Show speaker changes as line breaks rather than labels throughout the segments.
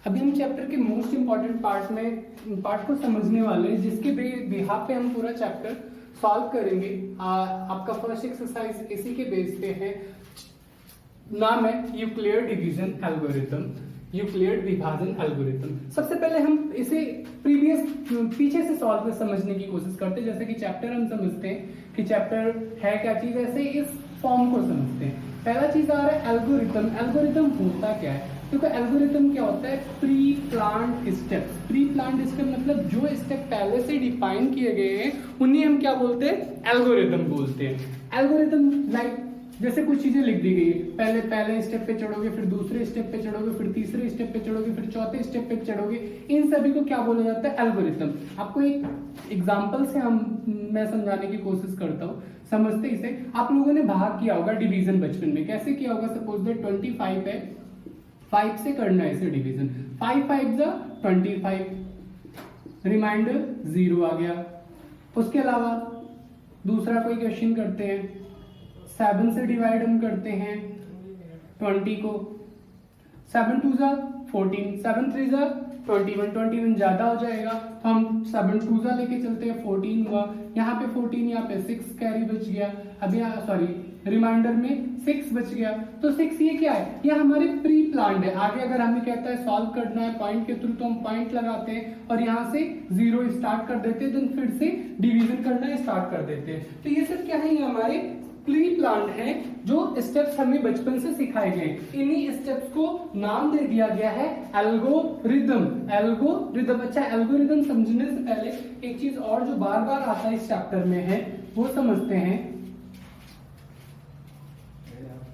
अभी हम चैप्टर के मोस्ट इंपॉर्टेंट पार्ट को समझने वाले हैं, जिसके बिहाफ पे हम पूरा चैप्टर सॉल्व करेंगे। आपका फर्स्ट एक्सरसाइज इसी के बेस पे है, नाम है यूक्लिड डिवीजन एल्गोरिथम, यूक्लिड विभाजन एल्गोरिथम। सबसे पहले हम इसे पीछे से सॉल्व कर समझने की कोशिश करते हैं। जैसे कि चैप्टर हम समझते हैं कि चैप्टर है क्या चीज, ऐसे इस फॉर्म को समझते हैं। पहला चीज आ रहा है एल्गोरिथम। एल्गोरिथम होता क्या है? देखो एल्गोरिथम क्या होता है, pre planned steps. Pre planned step मतलब जो स्टेप पहले से डिफाइन किए गए हैं उन्हें हम क्या बोलते हैं, एल्गोरिथम बोलते हैं। एल्गोरिथम लाइक जैसे कुछ चीजें लिख दी गई है, पहले स्टेप पे चढ़ोगे, फिर दूसरे स्टेप पे चढ़ोगे, फिर तीसरे स्टेप पे चढ़ोगे, फिर चौथे स्टेप पे चढ़ोगे, इन सभी को क्या बोला जाता है, एल्गोरिथम। आपको एक एग्जांपल से मैं समझाने की कोशिश करता हूँ, समझते इसे। आप लोगों ने भाग किया होगा डिवीजन बचपन में, कैसे किया होगा? सपोज दैट 25 है, 5 से करना है इसे डिवीजन। 5 5 जा 25, रिमाइंडर 0 आ गया। उसके अलावा दूसरा कोई क्वेश्चन करते हैं, 7 से डिवाइड हम करते हैं 20 को। 7 2 जा 14, 7 3 जा 21, 21 ज्यादा हो जाएगा तो हम 7 2 जा लेके चलते हैं, 14 हुआ। यहाँ पे 14, यहाँ पे 6 कैरी बच गया। अब यहाँ सॉरी रिमाइंडर में 6 बच गया। तो 6 ये क्या है, ये हमारे प्री प्लान्ड है। आगे अगर हमें कहता है सॉल्व करना है पॉइंट के थ्रू, तो हम पॉइंट लगाते हैं और यहाँ से 0 स्टार्ट कर देते हैं, देन फिर से डिवीजन करना स्टार्ट कर देते हैं। तो ये सब क्या है, ये हमारे प्री प्लान्ड है, जो स्टेप्स हमें बचपन से सिखाए गए। इन्हीं स्टेप्स को नाम दे दिया गया है एल्गोरिदम। एल्गोरिदम। अच्छा, एल्गोरिदम समझने से पहले एक चीज और जो बार बार आता है इस चैप्टर में है, वो समझते हैं,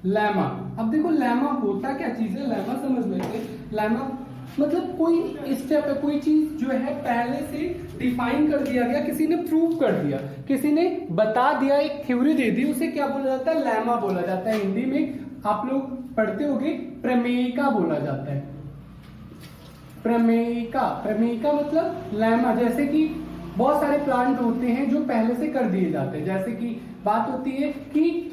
लैमा। अब देखो लैमा होता क्या चीज है, लैमा समझ लेते हैं। लैमा मतलब कोई स्टेप है, कोई चीज जो है पहले से डिफाइन कर दिया गया, किसी ने प्रूव कर दिया, किसी ने बता दिया, एक थ्योरी दे दी, उसे क्या बोला जाता है, लैमा बोला जाता है। हिंदी में आप लोग पढ़ते होंगे प्रमेयिका बोला जाता है। प्रमेयिका, प्रमेयिका मतलब लैमा। जैसे कि बहुत सारे प्लांट होते हैं जो पहले से कर दिए जाते हैं। जैसे कि बात होती है कि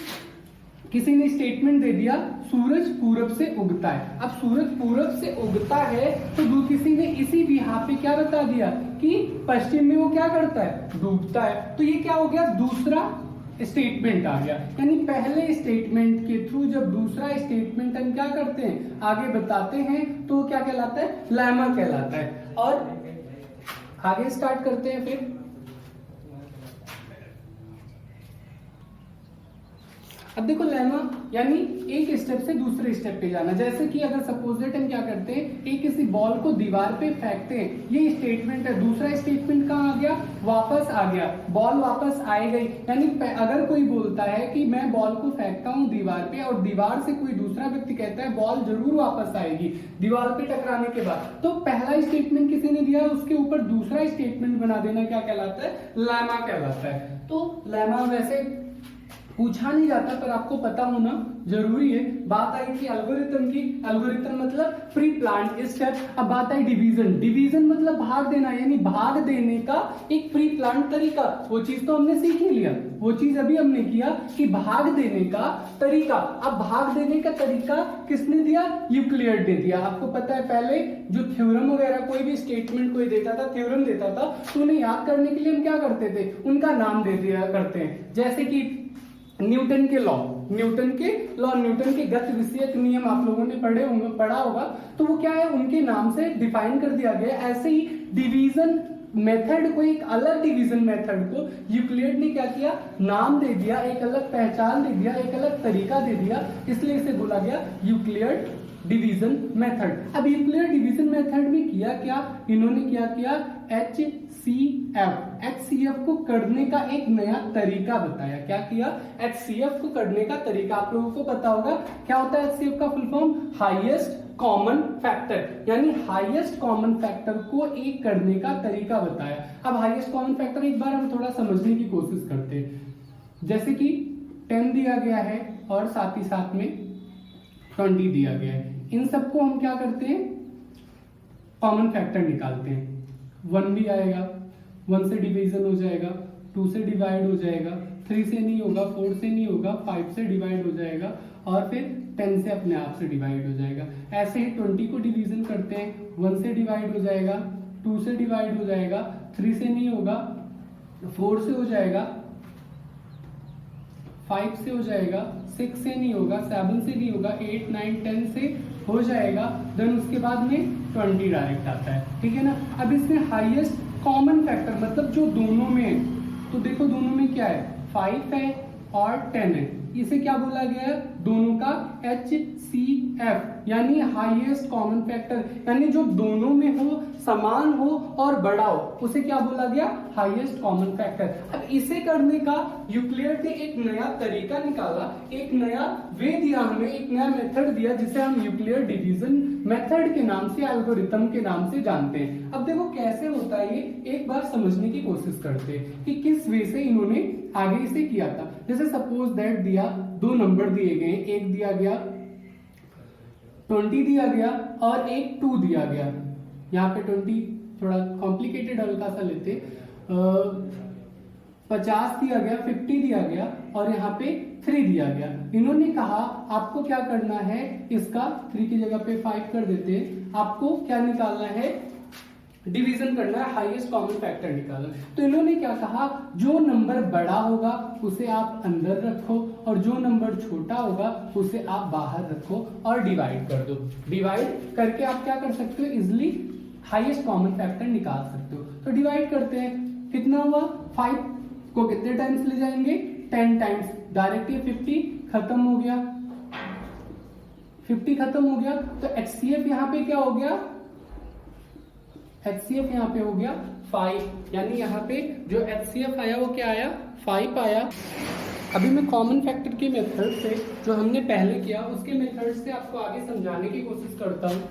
किसी ने स्टेटमेंट दे दिया सूरज पूरब से उगता है। अब सूरज पूरब से उगता है तो किसी ने इसी बिहाफ पे क्या बता दिया कि पश्चिम में वो क्या करता है, डूबता है। तो ये क्या हो गया, दूसरा स्टेटमेंट आ गया। यानी पहले स्टेटमेंट के थ्रू जब दूसरा स्टेटमेंट हम क्या करते हैं, आगे बताते हैं, तो क्या कहलाता है, लैमा कहलाता है। और आगे स्टार्ट करते हैं फिर। अब देखो लैमा यानी एक स्टेप से दूसरे स्टेप पे जाना। जैसे कि अगर सपोज हम क्या करते हैं, एक किसी बॉल को दीवार पे फेंकते हैं, ये स्टेटमेंट है। दूसरा स्टेटमेंट कहाँ आ गया, वापस आ गया, बॉल वापस आई गई। यानी अगर कोई बोलता है कि मैं बॉल को फेंकता हूँ दीवार पे, और दीवार से कोई दूसरा व्यक्ति कहता है बॉल जरूर वापस आएगी दीवार पे टकराने के बाद, तो पहला स्टेटमेंट किसी ने दिया, उसके ऊपर दूसरा स्टेटमेंट बना देना क्या कहलाता है, लैमा कहलाता है। तो लैमा वैसे पूछा नहीं जाता, पर आपको पता होना जरूरी है। बात आई थी एल्गोरिथम की। एल्गोरिथम मतलब प्री प्लान्ड स्टेप। अब बात आई डिवीजन। डिवीजन मतलब भाग देना, यानी भाग देने का एक प्री प्लान्ड तरीका। वो चीज तो हमने सीख ही लिया, वो चीज अभी हमने किया कि भाग देने का तरीका। अब भाग देने का तरीका किसने दिया, यूक्लिड ने दिया। आपको पता है पहले जो थ्योरम वगैरह कोई भी स्टेटमेंट कोई देता था, थ्योरम देता था, तो उन्हें याद करने के लिए हम क्या करते थे, उनका नाम दे दिया करते हैं। जैसे कि न्यूटन के लॉ, न्यूटन के गति विषयक नियम आप लोगों ने पढ़ा होगा, तो वो क्या है, उनके नाम से डिफाइन कर दिया गया। ऐसे ही डिवीजन मेथड को, एक अलग डिवीजन मेथड को यूक्लिड ने क्या किया, नाम दे दिया, एक अलग पहचान दे दिया, एक अलग तरीका दे दिया, इसलिए इसे बोला गया यूक्लिड डिवीजन मेथड। अब यूक्लिड डिवीजन मेथड में किया क्या, इन्होंने क्या किया, HCF को करने का एक नया तरीका बताया। क्या किया, HCF को करने का तरीका। आप लोगों को पता होगा क्या होता है HCF का full form, highest common factor. यानी हाईएस्ट कॉमन फैक्टर को एक करने का तरीका बताया। अब हाईएस्ट कॉमन फैक्टर एक बार हम थोड़ा समझने की कोशिश करते हैं। जैसे कि 10 दिया गया है और साथ ही साथ में 20 दिया गया है, इन सबको हम क्या करते हैं, कॉमन फैक्टर निकालते हैं। 1 भी आएगा, 1 से डिवीजन हो जाएगा, 2 से डिवाइड हो जाएगा, 3 से नहीं होगा, 4 से नहीं होगा, 5 से डिवाइड हो जाएगा और फिर 10 से अपने आप से डिवाइड हो जाएगा। ऐसे ही 20 को डिवीजन करते हैं, 1 से डिवाइड हो जाएगा, 2 से डिवाइड हो जाएगा, 3 से नहीं होगा, 4 से हो जाएगा, 5 से हो जाएगा, 6 से नहीं होगा, 7 से नहीं होगा, 8, 9, 10 से हो जाएगा। देन उसके बाद में 20 डायरेक्ट आता है, ठीक है ना। अब इसमें हाईएस्ट कॉमन फैक्टर मतलब जो दोनों में है, तो देखो दोनों में क्या है, 5 है और 10 है, इसे क्या बोला गया है, दोनों का HCF यानी हाईएस्ट कॉमन फैक्टर, यानी जो दोनों में हो, समान हो और बड़ा हो, उसे क्या बोला गया, हाईएस्ट कॉमन फैक्टर। अब इसे करने का यूक्लिड ने एक नया तरीका निकाला, एक नया वे दिया हमें, एक नया मेथड दिया जिसे हम यूक्लिड डिवीजन मेथड के नाम से, एल्गोरिथम के नाम से जानते हैं। अब देखो कैसे होता है ये, एक बार समझने की कोशिश करते हैं कि किस वे से इन्होंने आगे इसे किया था। जैसे सपोज दैट दिया, दो नंबर दिए गए, एक दिया गया 20 दिया गया और एक 2 दिया गया। यहाँ पे 20 थोड़ा कॉम्प्लिकेटेड हल्का सा लेते, 50 दिया गया, 50 दिया गया और यहाँ पे 3 दिया गया। इन्होंने कहा आपको क्या करना है, इसका 3 की जगह पे 5 कर देते, आपको क्या निकालना है, डिवीजन करना है, हाईएस्ट कॉमन फैक्टर निकालना। तो इन्होंने क्या कहा, जो नंबर बड़ा होगा उसे आप अंदर रखो और जो नंबर छोटा होगा उसे आप बाहर रखो और डिवाइड कर दो। डिवाइड करके आप क्या कर सकते हो, इजिली हाईएस्ट कॉमन फैक्टर निकाल सकते हो। तो डिवाइड करते हैं, कितना हुआ, 5 को कितने टाइम्स ले जाएंगे, 10 टाइम्स, डायरेक्ट ये 50 खत्म हो गया, 50 खत्म हो गया। तो HCF यहाँ पे क्या हो गया, HCF यहाँ पे हो गया 5, यानी यहाँ पे जो HCF आया वो क्या आया, 5 आया। अभी मैं कॉमन फैक्टर के मेथड से, जो हमने पहले किया उसके मेथड से आपको आगे समझाने की कोशिश करता हूँ।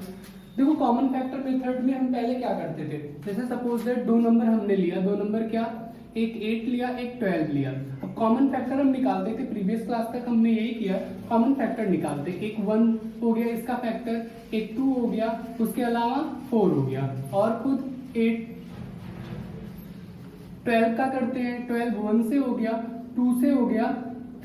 देखो कॉमन फैक्टर मेथड में हम पहले क्या करते थे, जैसे सपोज दैट 2 नंबर हमने लिया, 2 नंबर क्या, एक 8 लिया, एक 12 लिया। अब कॉमन फैक्टर हम निकालते थे, प्रीवियस क्लास तक हमने यही किया, कॉमन फैक्टर निकालते, एक 1 हो गया इसका फैक्टर, एक 2 हो गया, उसके अलावा 4 हो गया और खुद 8, 12 का करते हैं, 12 1 से हो गया, 2 से हो गया,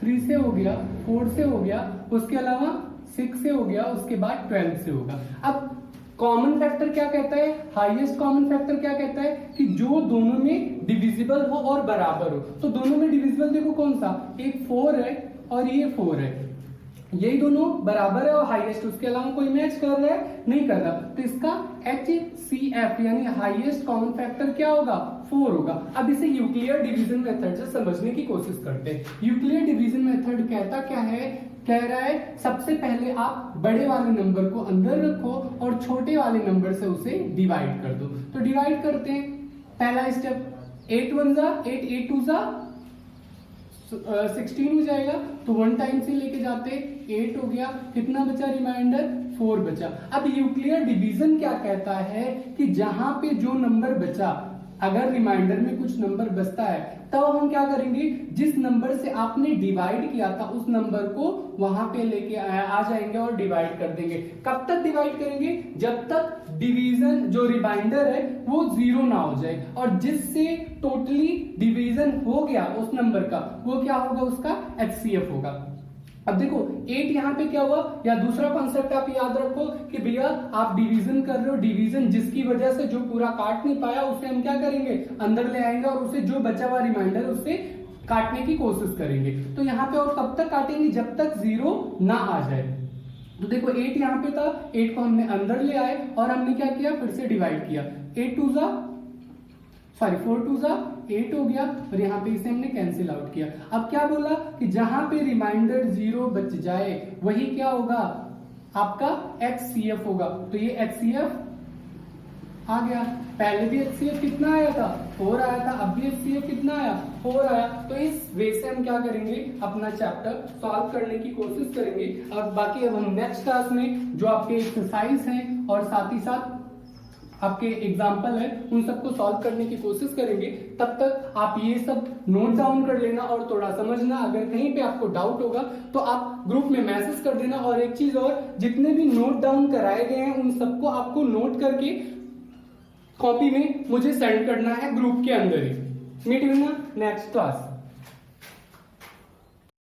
3 से हो गया, 4 से हो गया, उसके अलावा 6 से हो गया, उसके बाद 12 से होगा। अब कॉमन फैक्टर क्या कहता है, हाईएस्ट कॉमन फैक्टर क्या कहता है कि जो दोनों में डिविजिबल हो और बराबर हो। तो दोनों में डिविजिबल देखो कौन सा, एक 4 है और ये 4 है, यही दोनों बराबर है और हाईएस्ट, उसके अलावा कोई मैच कर रहा है, नहीं कर रहा। तो इसका HCF यानी हाईएस्ट कॉमन फैक्टर क्या होगा, 4 होगा। अब इसे यूक्लिड डिवीजन मेथड से समझने की कोशिश करते हैं। यूक्लिड डिवीजन मेथड कहता क्या है, कह रहा है सबसे पहले आप बड़े वाले नंबर को अंदर रखो और छोटे वाले नंबर से उसे डिवाइड कर दो। तो डिवाइड करते हैं, पहला स्टेप, 8 1 जा 8, 8 2 जा 16 हो जाएगा, तो 1 टाइम से लेके जाते, 8 हो गया, कितना बचा रिमाइंडर, 4 बचा। अब यूक्लिड डिवीजन क्या कहता है कि जहां पे जो नंबर बचा, अगर रिमाइंडर में कुछ नंबर बचता है तब हम क्या करेंगे, जिस नंबर से आपने डिवाइड किया था उस नंबर को वहां पे लेके आ जाएंगे और डिवाइड कर देंगे। कब तक डिवाइड करेंगे, जब तक डिवीजन जो रिमाइंडर है वो 0 ना हो जाए, और जिससे टोटली डिवीजन हो गया उस नंबर का, वो क्या होगा, उसका HCF होगा। अब देखो 8 यहाँ पे क्या हुआ, या दूसरा कॉन्सेप्ट आप याद रखो कि भैया आप डिवीजन कर रहे हो, डिवीजन जिसकी वजह से जो पूरा काट नहीं पाया उसे हम क्या करेंगे, अंदर ले आएंगे और उसे जो बचा हुआ रिमाइंडर उससे काटने की कोशिश करेंगे। तो यहाँ पे और कब तक काटेंगे, जब तक 0 ना आ जाए। तो देखो 8 यहाँ पे था, 8 को हमने अंदर ले आए और हमने क्या किया, फिर से डिवाइड किया, 4 2 जा 8 हो गया और यहाँ पे इसे हमने कैंसिल आउट किया। अब क्या बोला कि जहां पे रिमाइंडर 0 बच जाए वही क्या होगा, आपका HCF होगा। तो ये HCF आ गया, पहले भी HCF कितना आया था, 4 आया था, अब भी HCF कितना आया, 4 आया। तो इस वे से हम क्या करेंगे, अपना चैप्टर सॉल्व करने की कोशिश करेंगे। और बाकी अब हम नेक्स्ट क्लास में जो आपके एक्सरसाइज हैं और साथ ही साथ आपके एग्जाम्पल है उन सबको सॉल्व करने की कोशिश करेंगे। तब तक आप ये सब नोट डाउन कर लेना और थोड़ा समझना। अगर कहीं पे आपको डाउट होगा तो आप ग्रुप में मैसेज कर देना। और एक चीज और, जितने भी नोट डाउन कराए गए हैं उन सबको आपको नोट करके कॉपी में मुझे सेंड करना है ग्रुप के अंदर ही। Meet you in next class.